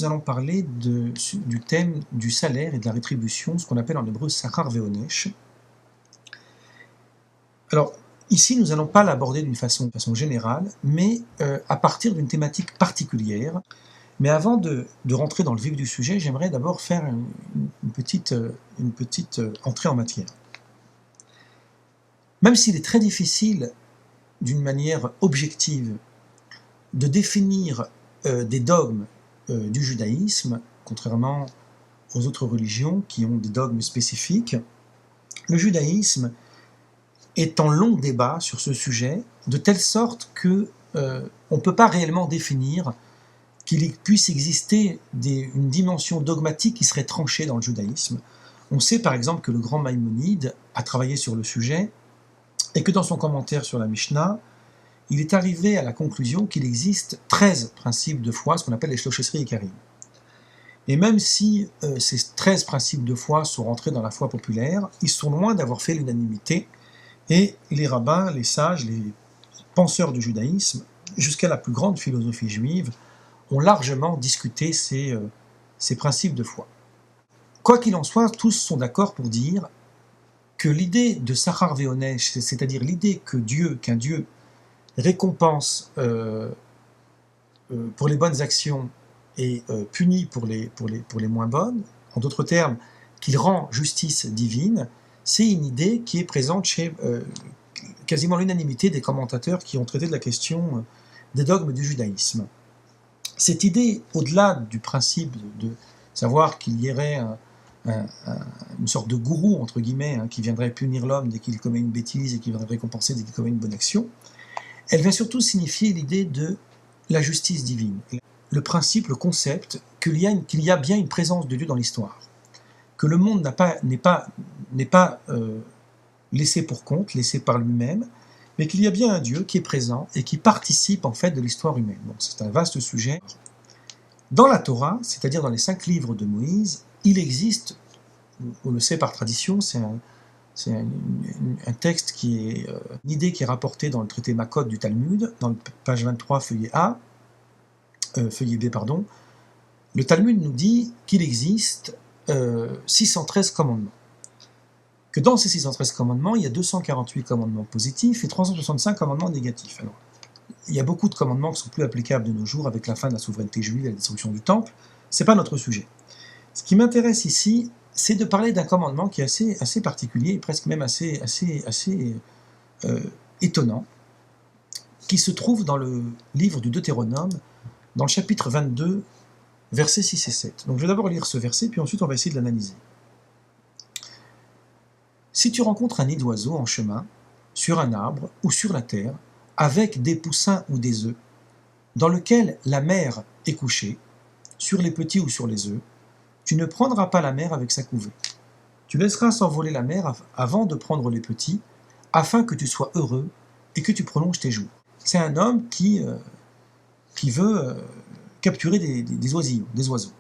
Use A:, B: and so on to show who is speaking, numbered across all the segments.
A: nous allons parler du thème du salaire et de la rétribution, ce qu'on appelle en hébreu sachar ve'onesh. Alors, ici, nous n'allons pas l'aborder d'une façon générale, mais à partir d'une thématique particulière. Mais avant de rentrer dans le vif du sujet, j'aimerais d'abord faire une petite entrée en matière. Même s'il est très difficile, d'une manière objective, de définir des dogmes du judaïsme, contrairement aux autres religions qui ont des dogmes spécifiques, le judaïsme est en long débat sur ce sujet, de telle sorte que on ne peut pas réellement définir qu'il puisse exister une dimension dogmatique qui serait tranchée dans le judaïsme. On sait par exemple que le grand Maïmonide a travaillé sur le sujet, et que dans son commentaire sur la Mishnah, il est arrivé à la conclusion qu'il existe 13 principes de foi, ce qu'on appelle les Shlosh-Esrei Ikarim. Et même si ces 13 principes de foi sont rentrés dans la foi populaire, ils sont loin d'avoir fait l'unanimité, et les rabbins, les sages, les penseurs du judaïsme, jusqu'à la plus grande philosophie juive, ont largement discuté ces principes de foi. Quoi qu'il en soit, tous sont d'accord pour dire que l'idée de sachar ve'onesh, c'est-à-dire l'idée qu'un Dieu récompense pour les bonnes actions et punit pour les moins bonnes, en d'autres termes, qu'il rend justice divine, c'est une idée qui est présente chez quasiment l'unanimité des commentateurs qui ont traité de la question des dogmes du judaïsme. Cette idée, au-delà du principe de savoir qu'il y aurait une sorte de gourou, entre guillemets, qui viendrait punir l'homme dès qu'il commet une bêtise et qui viendrait récompenser dès qu'il commet une bonne action, elle vient surtout signifier l'idée de la justice divine. Le principe, le concept qu'il y a bien une présence de Dieu dans l'histoire, que le monde n'est pas laissé pour compte, laissé par lui-même, mais qu'il y a bien un Dieu qui est présent et qui participe en fait de l'histoire humaine. Bon, c'est un vaste sujet. Dans la Torah, c'est-à-dire dans les 5 livres de Moïse, il existe, on le sait par tradition, c'est un texte qui est une idée qui est rapportée dans le traité Makot du Talmud, dans le page 23, feuillet B, pardon. Le Talmud nous dit qu'il existe 613 commandements. Que dans ces 613 commandements, il y a 248 commandements positifs et 365 commandements négatifs. Alors, il y a beaucoup de commandements qui sont plus applicables de nos jours avec la fin de la souveraineté juive et la destruction du temple. C'est pas notre sujet. Ce qui m'intéresse ici, c'est de parler d'un commandement qui est assez particulier et presque même assez étonnant, qui se trouve dans le livre du Deutéronome, dans le chapitre 22, versets 6 et 7. Donc je vais d'abord lire ce verset, puis ensuite on va essayer de l'analyser. Si tu rencontres un nid d'oiseau en chemin, sur un arbre ou sur la terre, avec des poussins ou des œufs, dans lequel la mère est couchée, sur les petits ou sur les œufs, tu ne prendras pas la mère avec sa couvée. Tu laisseras s'envoler la mère avant de prendre les petits, afin que tu sois heureux et que tu prolonges tes jours. C'est un homme qui veut capturer des oiseaux.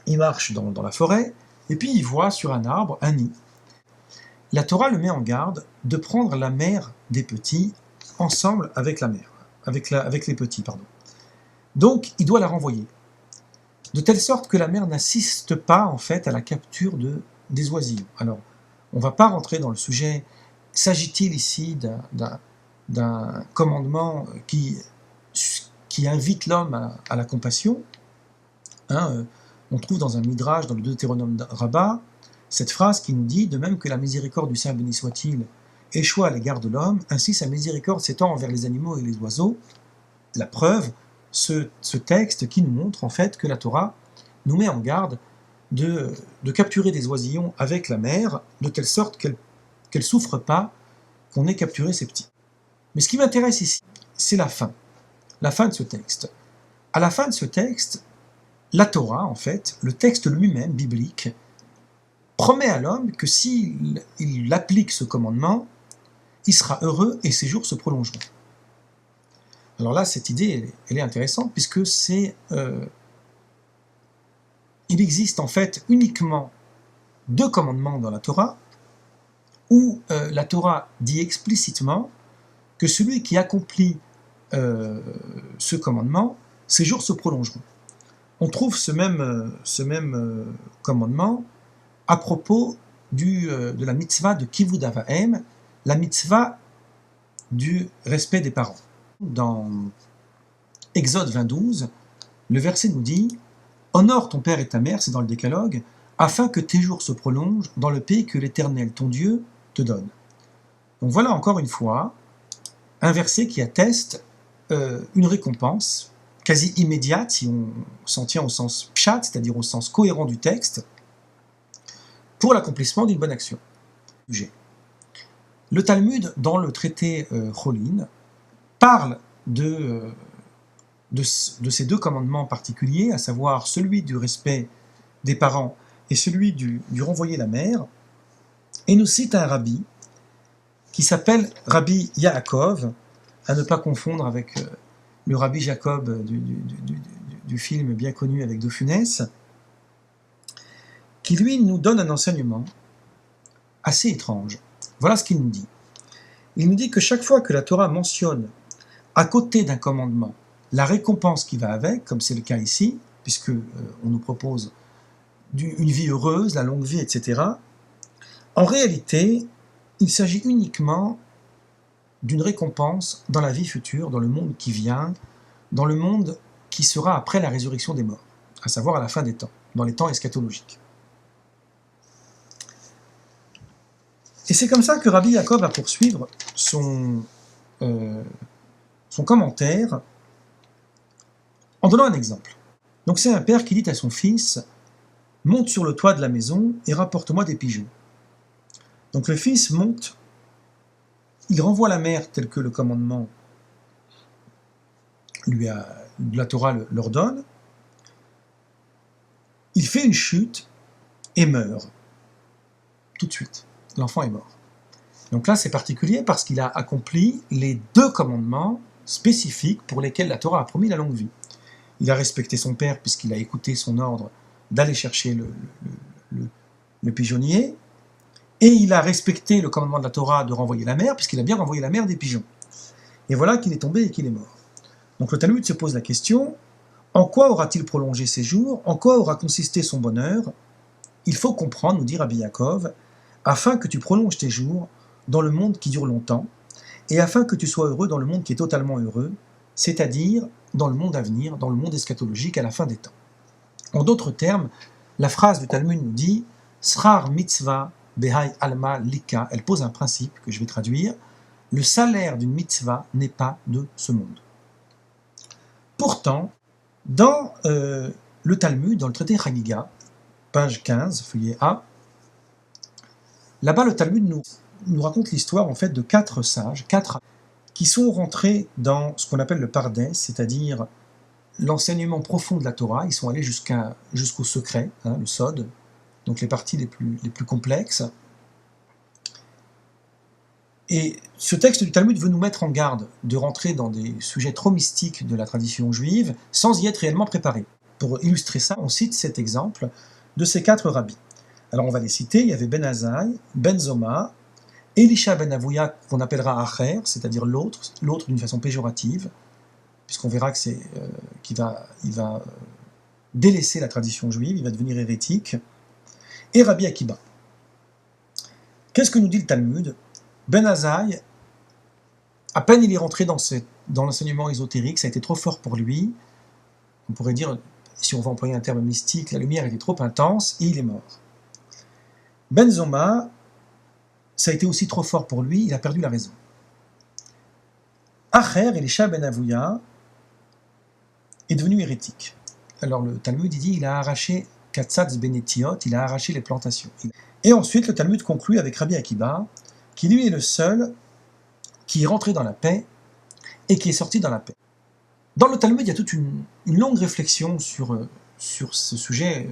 A: Il marche dans la forêt, et puis il voit sur un arbre un nid. La Torah le met en garde de prendre la mère des petits ensemble avec la mère, avec les petits, pardon. Donc, il doit la renvoyer, de telle sorte que la mère n'assiste pas en fait à la capture des oisillons. Alors, on ne va pas rentrer dans le sujet. S'agit-il ici d'un commandement qui invite l'homme à la compassion? On trouve dans un midrash, dans le Deutéronome Rabbah, cette phrase qui nous dit « De même que la miséricorde du Saint béni soit-il échoue à l'égard de l'homme, ainsi sa miséricorde s'étend envers les animaux et les oiseaux. » La preuve, ce texte qui nous montre en fait que la Torah nous met en garde de capturer des oisillons avec la mère, de telle sorte qu'elle ne souffre pas qu'on ait capturé ses petits. Mais ce qui m'intéresse ici, c'est la fin de ce texte. À la fin de ce texte, la Torah, en fait, le texte lui-même, biblique, promet à l'homme que s'il applique ce commandement, il sera heureux et ses jours se prolongeront. Alors là, cette idée, elle est intéressante, puisque il existe en fait uniquement 2 commandements dans la Torah, où la Torah dit explicitement que celui qui accomplit ce commandement, ses jours se prolongeront. on trouve ce même commandement à propos de la mitzvah de Kivud Avahem, la mitzvah du respect des parents. Dans Exode 20:12, le verset nous dit « Honore ton père et ta mère », c'est dans le décalogue, « afin que tes jours se prolongent dans le pays que l'Éternel, ton Dieu, te donne. » Donc voilà encore une fois un verset qui atteste une récompense quasi immédiate, si on s'en tient au sens pshat, c'est-à-dire au sens cohérent du texte, pour l'accomplissement d'une bonne action. Le Talmud, dans le traité Cholin, parle de ces deux commandements particuliers, à savoir celui du respect des parents et celui du renvoyer la mère, et nous cite un rabbi qui s'appelle Rabbi Yaakov, à ne pas confondre avec le Rabbi Jacob du film bien connu avec De Funès, qui lui nous donne un enseignement assez étrange. Voilà ce qu'il nous dit. Il nous dit que chaque fois que la Torah mentionne, à côté d'un commandement, la récompense qui va avec, comme c'est le cas ici, puisque on nous propose une vie heureuse, la longue vie, etc., en réalité, il s'agit uniquement d'une récompense dans la vie future, dans le monde qui vient, dans le monde qui sera après la résurrection des morts, à savoir à la fin des temps, dans les temps eschatologiques. Et c'est comme ça que Rabbi Yaakov va poursuivre son commentaire en donnant un exemple. Donc c'est un père qui dit à son fils « Monte sur le toit de la maison et rapporte-moi des pigeons. » Donc le fils monte, il renvoie la mère tel que le commandement de la Torah leur donne, il fait une chute et meurt tout de suite. L'enfant est mort. Donc là c'est particulier parce qu'il a accompli les deux commandements spécifiques pour lesquels la Torah a promis la longue vie. Il a respecté son père puisqu'il a écouté son ordre d'aller chercher le pigeonnier, et il a respecté le commandement de la Torah de renvoyer la mère, puisqu'il a bien renvoyé la mère des pigeons. Et voilà qu'il est tombé et qu'il est mort. Donc le Talmud se pose la question, en quoi aura-t-il prolongé ses jours? En quoi aura consisté son bonheur? Il faut comprendre, nous dit Rabbi Yaakov, afin que tu prolonges tes jours dans le monde qui dure longtemps, et afin que tu sois heureux dans le monde qui est totalement heureux, c'est-à-dire dans le monde à venir, dans le monde eschatologique à la fin des temps. En d'autres termes, la phrase du Talmud nous dit « Srar mitzvah behai alma lika », elle pose un principe que je vais traduire, « Le salaire d'une mitzvah n'est pas de ce monde ». Pourtant, dans le Talmud, dans le traité Chagiga, page 15, feuillet A, là-bas le Talmud nous raconte l'histoire en fait de 4 sages, 4 qui sont rentrés dans ce qu'on appelle le Pardes, c'est-à-dire l'enseignement profond de la Torah. Ils sont allés jusqu'au secret, le Sod, donc les parties les plus complexes. Et ce texte du Talmud veut nous mettre en garde de rentrer dans des sujets trop mystiques de la tradition juive sans y être réellement préparé. Pour illustrer ça, on cite cet exemple de ces 4 rabbis. Alors on va les citer, il y avait Ben Azaï, Ben Zoma, Elisha ben Avouya, qu'on appellera Acher, c'est-à-dire l'autre d'une façon péjorative, puisqu'on verra que qu'il va délaisser la tradition juive, il va devenir hérétique, et Rabbi Akiba. Qu'est-ce que nous dit le Talmud? Ben Azaï, à peine il est rentré dans l'enseignement ésotérique, ça a été trop fort pour lui, on pourrait dire, si on va employer un terme mystique, la lumière était trop intense, et il est mort. Ben Zoma, ça a été aussi trop fort pour lui, il a perdu la raison. Acher, Elisha ben Avouya, est devenu hérétique. Alors le Talmud dit il a arraché Katzatz Benetiot, il a arraché les plantations. Et ensuite le Talmud conclut avec Rabbi Akiba, qui lui est le seul qui est rentré dans la paix et qui est sorti dans la paix. Dans le Talmud, il y a toute une longue réflexion sur ce sujet.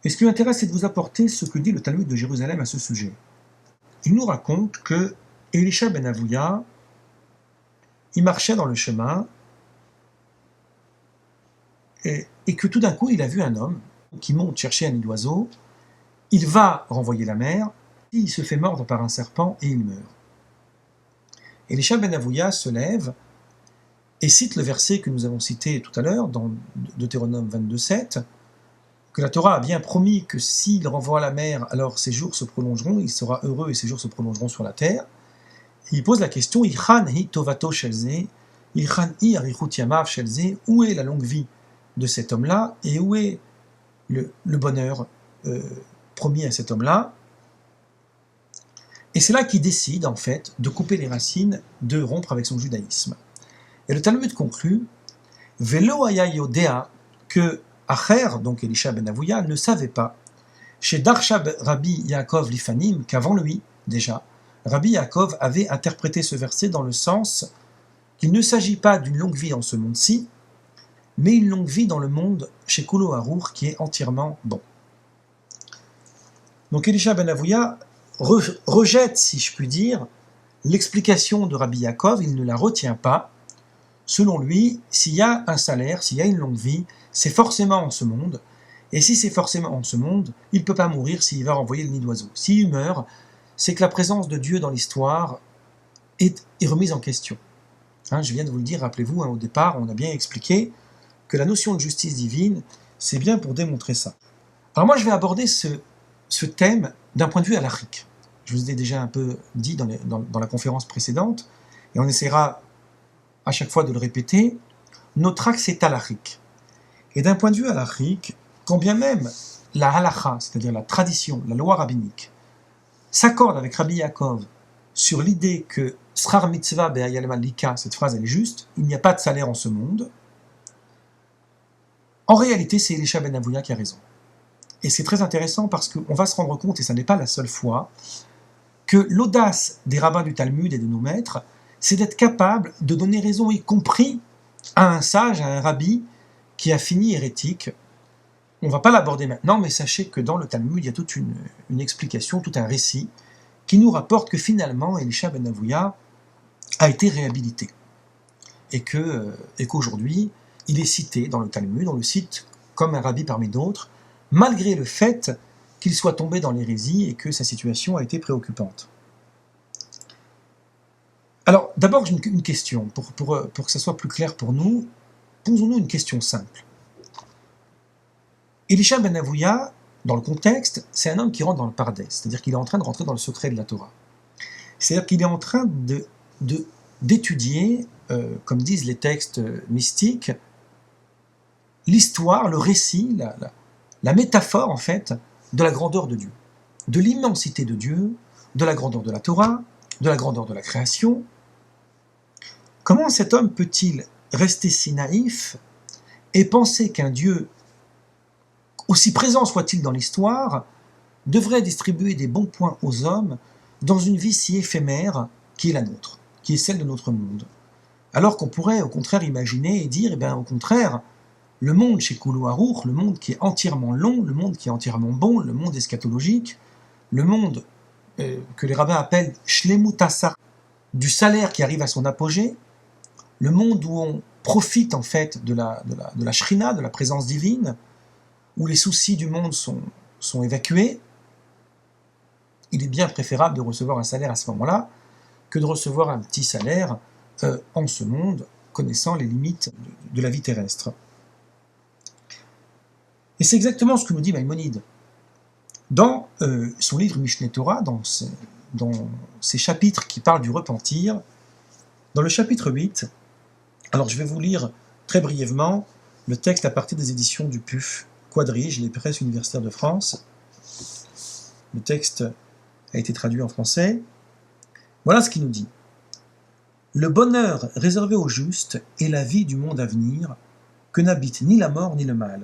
A: Et ce qui m'intéresse, c'est de vous apporter ce que dit le Talmud de Jérusalem à ce sujet. Il nous raconte que Elisha ben Avouya, il marchait dans le chemin et que tout d'un coup, il a vu un homme qui monte chercher un nid d'oiseau, il va renvoyer la mère, il se fait mordre par un serpent et il meurt. Elisha ben Avouya se lève et cite le verset que nous avons cité tout à l'heure, dans Deutéronome 22:7, que la Torah a bien promis que s'il renvoie à la mer, alors ses jours se prolongeront, il sera heureux et ses jours se prolongeront sur la terre. Et il pose la question, Ichan hi tovato shelze, Ichan hi arichut yamav shelze, où est la longue vie de cet homme-là et où est le bonheur promis à cet homme-là? Et c'est là qu'il décide, en fait, de couper les racines, de rompre avec son judaïsme. Et le Talmud conclut, Velo haya yodea, que Acher, donc Elisha ben Avouya, ne savait pas, chez Darshab Rabbi Yaakov Lifanim, qu'avant lui, déjà, Rabbi Yaakov avait interprété ce verset dans le sens qu'il ne s'agit pas d'une longue vie en ce monde-ci, mais une longue vie dans le monde chez Kulo Harour qui est entièrement bon. Donc Elisha ben Avouya rejette, si je puis dire, l'explication de Rabbi Yaakov, il ne la retient pas. Selon lui, s'il y a un salaire, s'il y a une longue vie, c'est forcément en ce monde, et si c'est forcément en ce monde, il ne peut pas mourir s'il va renvoyer le nid d'oiseau. S'il meurt, c'est que la présence de Dieu dans l'histoire est remise en question. Je viens de vous le dire, rappelez-vous, au départ, on a bien expliqué que la notion de justice divine, c'est bien pour démontrer ça. Alors moi, je vais aborder ce thème d'un point de vue halachique. Je vous ai déjà un peu dit dans la conférence précédente, et on essaiera à chaque fois de le répéter, notre axe est halachique. Et d'un point de vue halachique, quand bien même la halacha, c'est-à-dire la tradition, la loi rabbinique, s'accorde avec Rabbi Yaakov sur l'idée que Srar mitzvah be'ayal malika, cette phrase elle est juste, il n'y a pas de salaire en ce monde, en réalité c'est Elisha ben Avouya qui a raison. Et c'est très intéressant parce qu'on va se rendre compte, et ça n'est pas la seule fois, que l'audace des rabbins du Talmud et de nos maîtres, c'est d'être capable de donner raison, y compris à un sage, à un rabbi qui a fini hérétique. On ne va pas l'aborder maintenant, mais sachez que dans le Talmud, il y a toute une explication, tout un récit, qui nous rapporte que finalement, Elisha ben Avouya a été réhabilité. Et qu'aujourd'hui, il est cité dans le Talmud, on le cite comme un rabbi parmi d'autres, malgré le fait qu'il soit tombé dans l'hérésie et que sa situation a été préoccupante. Alors, d'abord, une question, pour que ça soit plus clair pour nous, posons-nous une question simple. Elisha ben Avouya, dans le contexte, c'est un homme qui rentre dans le Pardès, c'est-à-dire qu'il est en train de rentrer dans le secret de la Torah. C'est-à-dire qu'il est en train d'étudier, comme disent les textes mystiques, l'histoire, le récit, la métaphore, en fait, de la grandeur de Dieu, de l'immensité de Dieu, de la grandeur de la Torah, de la grandeur de la création. Comment cet homme peut-il rester si naïf et penser qu'un Dieu, aussi présent soit-il dans l'histoire, devrait distribuer des bons points aux hommes dans une vie si éphémère qui est la nôtre, qui est celle de notre monde? Alors qu'on pourrait au contraire imaginer et dire, au contraire, le monde chez Kulo Harour, le monde qui est entièrement long, le monde qui est entièrement bon, le monde eschatologique, le monde que les rabbins appellent Shlemut Asar, du salaire qui arrive à son apogée, le monde où on profite en fait de la Shrina, de la présence divine, où les soucis du monde sont évacués, il est bien préférable de recevoir un salaire à ce moment-là que de recevoir un petit salaire en ce monde, connaissant les limites de la vie terrestre. Et c'est exactement ce que nous dit Maïmonide. Dans son livre Mishneh Torah, dans ces chapitres qui parlent du repentir, dans le chapitre 8, alors je vais vous lire très brièvement le texte à partir des éditions du PUF, Quadrige, les presses universitaires de France. Le texte a été traduit en français. Voilà ce qu'il nous dit. Le bonheur réservé aux justes est la vie du monde à venir, que n'habite ni la mort ni le mal.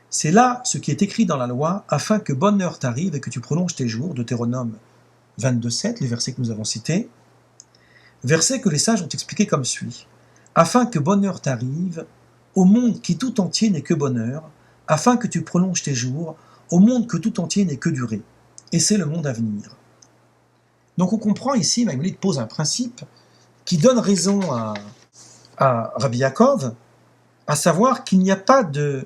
A: C'est là ce qui est écrit dans la loi, afin que bonheur t'arrive et que tu prolonges tes jours, Deutéronome 22:7, les versets que nous avons cités. Versets que les sages ont expliqués comme suit. Afin que bonheur t'arrive, au monde qui tout entier n'est que bonheur, afin que tu prolonges tes jours, au monde que tout entier n'est que durée. Et c'est le monde à venir. Donc on comprend ici, Maïmonide pose un principe qui donne raison à Rabbi Yaakov, à savoir qu'il n'y a pas de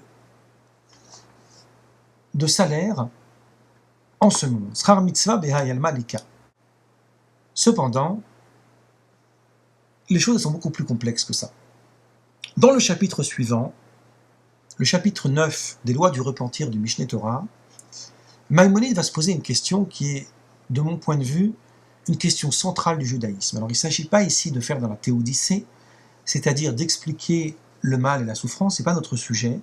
A: salaire en ce monde. Srar mitzvah behayal malika. Cependant, les choses sont beaucoup plus complexes que ça. Dans le chapitre suivant, le chapitre 9 des lois du repentir du Mishneh Torah, Maïmonide va se poser une question qui est, de mon point de vue, une question centrale du judaïsme. Alors il ne s'agit pas ici de faire dans la théodicée, c'est-à-dire d'expliquer le mal et la souffrance, ce n'est pas notre sujet,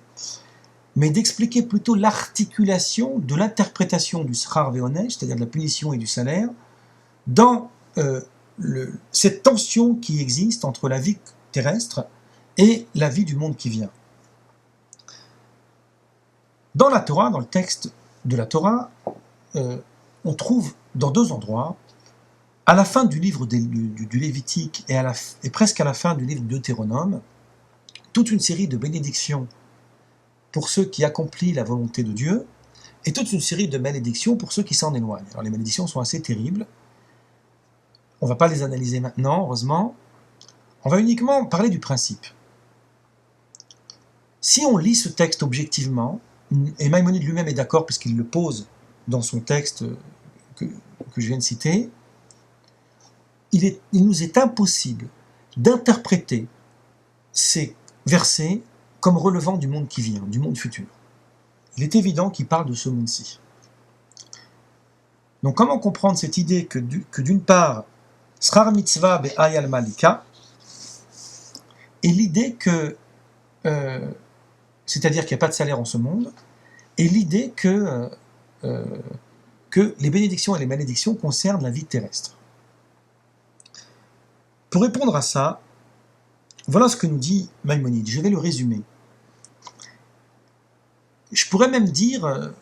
A: mais d'expliquer plutôt l'articulation de l'interprétation du schar ve'onesh, c'est-à-dire de la punition et du salaire, dans cette tension qui existe entre la vie terrestre et la vie du monde qui vient. Dans la Torah, dans le texte de la Torah, on trouve dans 2 endroits, à la fin du livre du Lévitique et presque à la fin du livre du Deutéronome, toute une série de bénédictions pour ceux qui accomplissent la volonté de Dieu, et toute une série de malédictions pour ceux qui s'en éloignent. Alors les malédictions sont assez terribles, on ne va pas les analyser maintenant, heureusement, on va uniquement parler du principe. Si on lit ce texte objectivement, et Maïmonide lui-même est d'accord puisqu'il le pose dans son texte que je viens de citer, il nous est impossible d'interpréter ces versets comme relevant du monde qui vient, du monde futur. Il est évident qu'il parle de ce monde-ci. Donc comment comprendre cette idée que d'une part, Schar mitzvah be'ayal malika, et l'idée que, c'est-à-dire qu'il n'y a pas de salaire en ce monde, et l'idée que les bénédictions et les malédictions concernent la vie terrestre. Pour répondre à ça, voilà ce que nous dit Maïmonide. Je vais le résumer. Je pourrais même dire,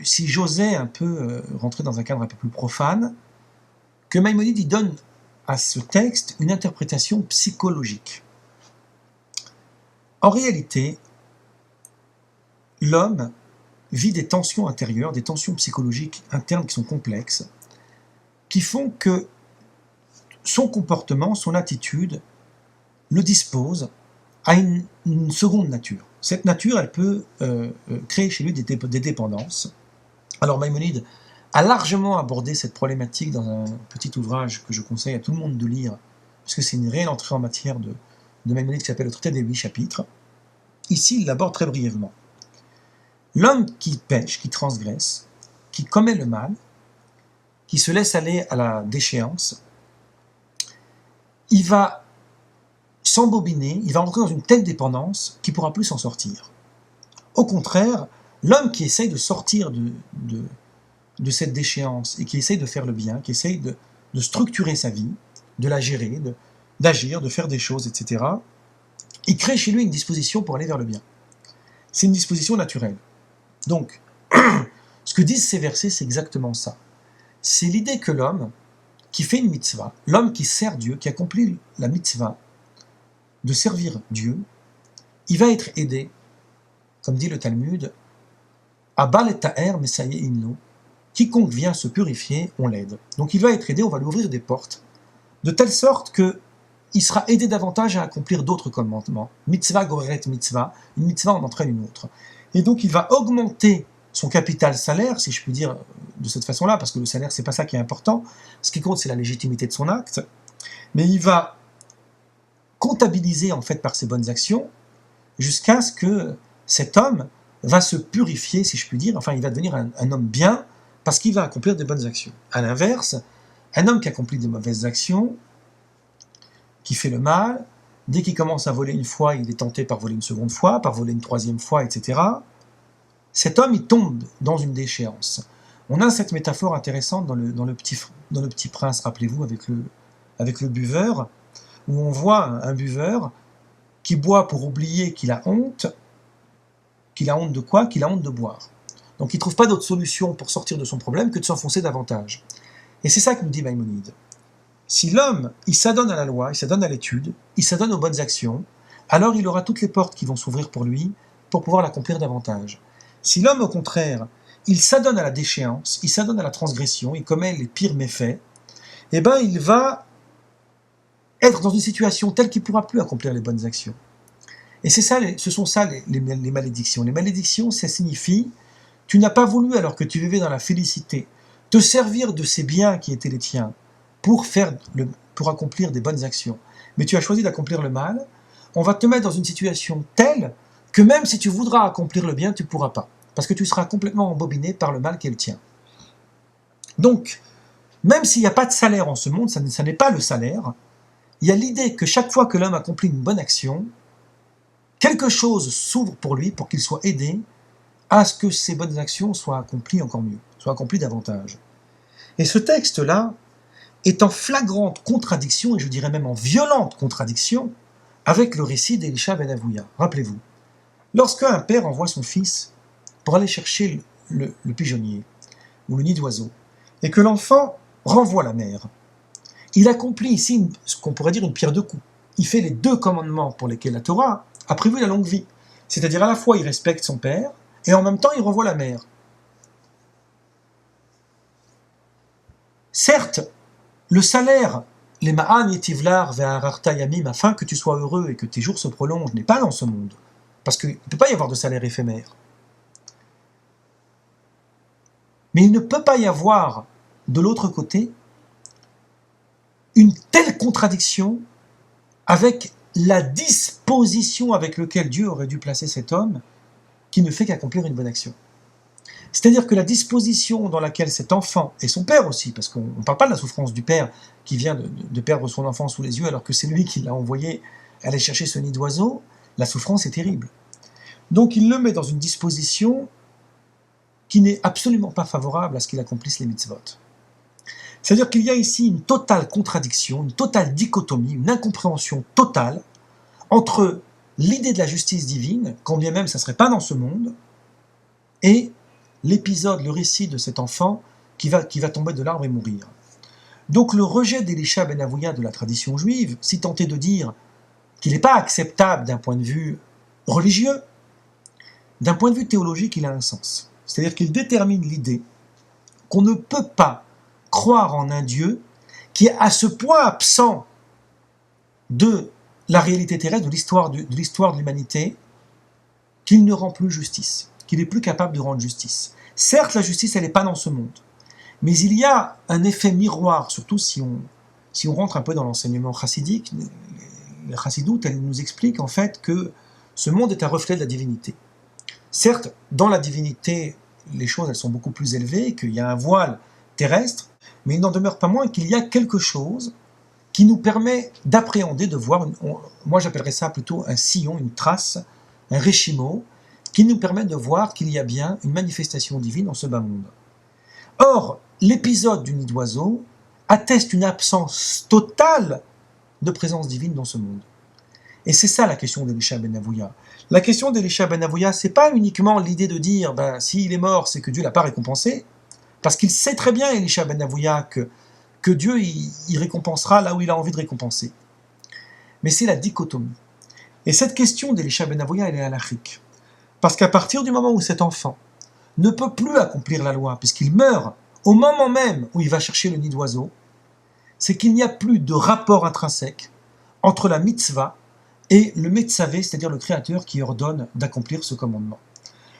A: si j'osais un peu rentrer dans un cadre un peu plus profane, que Maïmonide y donne à ce texte une interprétation psychologique. En réalité, l'homme vit des tensions intérieures, des tensions psychologiques internes qui sont complexes, qui font que son comportement, son attitude, le dispose à une seconde nature. Cette nature, elle peut créer chez lui des dépendances. Alors Maïmonide a largement abordé cette problématique dans un petit ouvrage que je conseille à tout le monde de lire, parce que c'est une réelle entrée en matière de Maïmonide qui s'appelle le traité des 8 chapitres. Ici, il l'aborde très brièvement. L'homme qui pêche, qui transgresse, qui commet le mal, qui se laisse aller à la déchéance, il va s'embobiner, il va rentrer dans une telle dépendance qu'il ne pourra plus s'en sortir. Au contraire, l'homme qui essaye de sortir de cette déchéance et qui essaye de faire le bien, qui essaye de structurer sa vie, de la gérer, d'agir, de faire des choses, etc., il crée chez lui une disposition pour aller vers le bien. C'est une disposition naturelle. Donc, ce que disent ces versets, c'est exactement ça. C'est l'idée que l'homme qui fait une mitzvah, l'homme qui sert Dieu, qui accomplit la mitzvah de servir Dieu, il va être aidé, comme dit le Talmud, Abal et Ta'er Mesaye Inno, quiconque vient se purifier, on l'aide. Donc il va être aidé, on va lui ouvrir des portes, de telle sorte qu'il sera aidé davantage à accomplir d'autres commandements. Mitzvah goreret mitzvah, une mitzvah en entraîne une autre. Et donc il va augmenter son capital salaire, si je puis dire de cette façon-là, parce que le salaire, c'est pas ça qui est important. Ce qui compte, c'est la légitimité de son acte. Mais il va comptabiliser, en fait, par ses bonnes actions, jusqu'à ce que cet homme va se purifier, si je puis dire. Enfin, il va devenir un homme bien, parce qu'il va accomplir des bonnes actions. À l'inverse, un homme qui accomplit des mauvaises actions, qui fait le mal, dès qu'il commence à voler une fois, il est tenté par voler une seconde fois, par voler une troisième fois, etc. Cet homme, il tombe dans une déchéance. On a cette métaphore intéressante dans le Petit Prince, rappelez-vous, avec le buveur, où on voit un buveur qui boit pour oublier qu'il a honte. Qu'il a honte de quoi? Qu'il a honte de boire. Donc il ne trouve pas d'autre solution pour sortir de son problème que de s'enfoncer davantage. Et c'est ça que nous dit Maïmonide. Si l'homme, il s'adonne à la loi, il s'adonne à l'étude, il s'adonne aux bonnes actions, alors il aura toutes les portes qui vont s'ouvrir pour lui pour pouvoir l'accomplir davantage. Si l'homme, au contraire, il s'adonne à la déchéance, il s'adonne à la transgression, il commet les pires méfaits, eh bien il va être dans une situation telle qu'il ne pourra plus accomplir les bonnes actions. Et ce sont ça les malédictions. Les malédictions, ça signifie, tu n'as pas voulu, alors que tu vivais dans la félicité, te servir de ces biens qui étaient les tiens pour accomplir des bonnes actions. mais tu as choisi d'accomplir le mal, on va te mettre dans une situation telle que même si tu voudras accomplir le bien, tu ne pourras pas, parce que tu seras complètement embobiné par le mal qui est le tien. Donc, même s'il n'y a pas de salaire en ce monde, ça n'est pas le salaire, il y a l'idée que chaque fois que l'homme accomplit une bonne action, quelque chose s'ouvre pour lui pour qu'il soit aidé à ce que ces bonnes actions soient accomplies encore mieux, soient accomplies davantage. Et ce texte-là est en flagrante contradiction, et je dirais même en violente contradiction, avec le récit d'Elisha ben Avouya. Rappelez-vous, lorsqu'un père envoie son fils pour aller chercher le pigeonnier, ou le nid d'oiseau, et que l'enfant renvoie la mère, il accomplit ici ce qu'on pourrait dire une pierre deux coups. Il fait les deux commandements pour lesquels la Torah a prévu la longue vie. C'est-à-dire à la fois il respecte son père, et en même temps il renvoie la mère. Certes, le salaire, les ma'an yetivlar ve'ararta yamim, afin que tu sois heureux et que tes jours se prolongent, n'est pas dans ce monde. Parce qu'il ne peut pas y avoir de salaire éphémère. Mais il ne peut pas y avoir, de l'autre côté, une telle contradiction avec la disposition avec laquelle Dieu aurait dû placer cet homme qui ne fait qu'accomplir une bonne action. C'est-à-dire que la disposition dans laquelle cet enfant, et son père aussi, parce qu'on ne parle pas de la souffrance du père qui vient de perdre son enfant sous les yeux alors que c'est lui qui l'a envoyé aller chercher ce nid d'oiseau, la souffrance est terrible. Donc il le met dans une disposition qui n'est absolument pas favorable à ce qu'il accomplisse les mitzvot. C'est-à-dire qu'il y a ici une totale contradiction, une totale dichotomie, une incompréhension totale entre l'idée de la justice divine, quand bien même ça ne serait pas dans ce monde, et l'épisode, le récit de cet enfant qui va tomber de l'arbre et mourir. Donc le rejet d'Elisha ben Avouya de la tradition juive, si tant est de dire qu'il n'est pas acceptable d'un point de vue religieux, d'un point de vue théologique, il a un sens. C'est-à-dire qu'il détermine l'idée qu'on ne peut pas croire en un Dieu qui est à ce point absent de la réalité terrestre, de l'histoire de l'humanité, qu'il ne rend plus justice, qu'il n'est plus capable de rendre justice. Certes, la justice, elle n'est pas dans ce monde, mais il y a un effet miroir, surtout si on rentre un peu dans l'enseignement chassidique. Les chassidoutes, elles nous expliquent en fait que ce monde est un reflet de la divinité. Certes, dans la divinité, les choses elles sont beaucoup plus élevées, qu'il y a un voile terrestre, mais il n'en demeure pas moins qu'il y a quelque chose qui nous permet d'appréhender, de voir, moi j'appellerais ça plutôt un sillon, une trace, un réchimo, qui nous permet de voir qu'il y a bien une manifestation divine dans ce bas monde. Or, l'épisode du nid d'oiseau atteste une absence totale de présence divine dans ce monde. Et c'est ça la question d'Elisha ben Avouya. La question d'Elisha ben Avouya, c'est pas uniquement l'idée de dire, s'il est mort, c'est que Dieu l'a pas récompensé, parce qu'il sait très bien, Elisha ben Avouya, que Dieu il récompensera là où il a envie de récompenser. Mais c'est la dichotomie. Et cette question d'Elisha ben Avouya, elle est halachique. Parce qu'à partir du moment où cet enfant ne peut plus accomplir la loi, puisqu'il meurt au moment même où il va chercher le nid d'oiseau, c'est qu'il n'y a plus de rapport intrinsèque entre la mitzvah et le Metzavé, c'est-à-dire le Créateur qui ordonne d'accomplir ce commandement.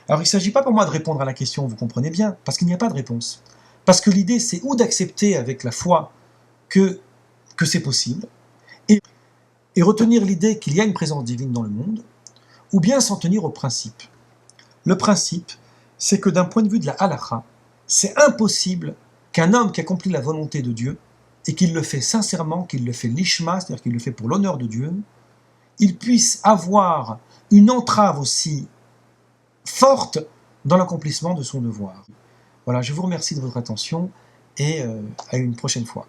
A: Alors il ne s'agit pas pour moi de répondre à la question, vous comprenez bien, parce qu'il n'y a pas de réponse. Parce que l'idée, c'est ou d'accepter avec la foi que c'est possible, et retenir l'idée qu'il y a une présence divine dans le monde, ou bien s'en tenir au principe. Le principe, c'est que d'un point de vue de la halakha, c'est impossible qu'un homme qui accomplit la volonté de Dieu, et qu'il le fait sincèrement, qu'il le fait lishma, c'est-à-dire qu'il le fait pour l'honneur de Dieu, il puisse avoir une entrave aussi forte dans l'accomplissement de son devoir. Voilà, je vous remercie de votre attention et à une prochaine fois.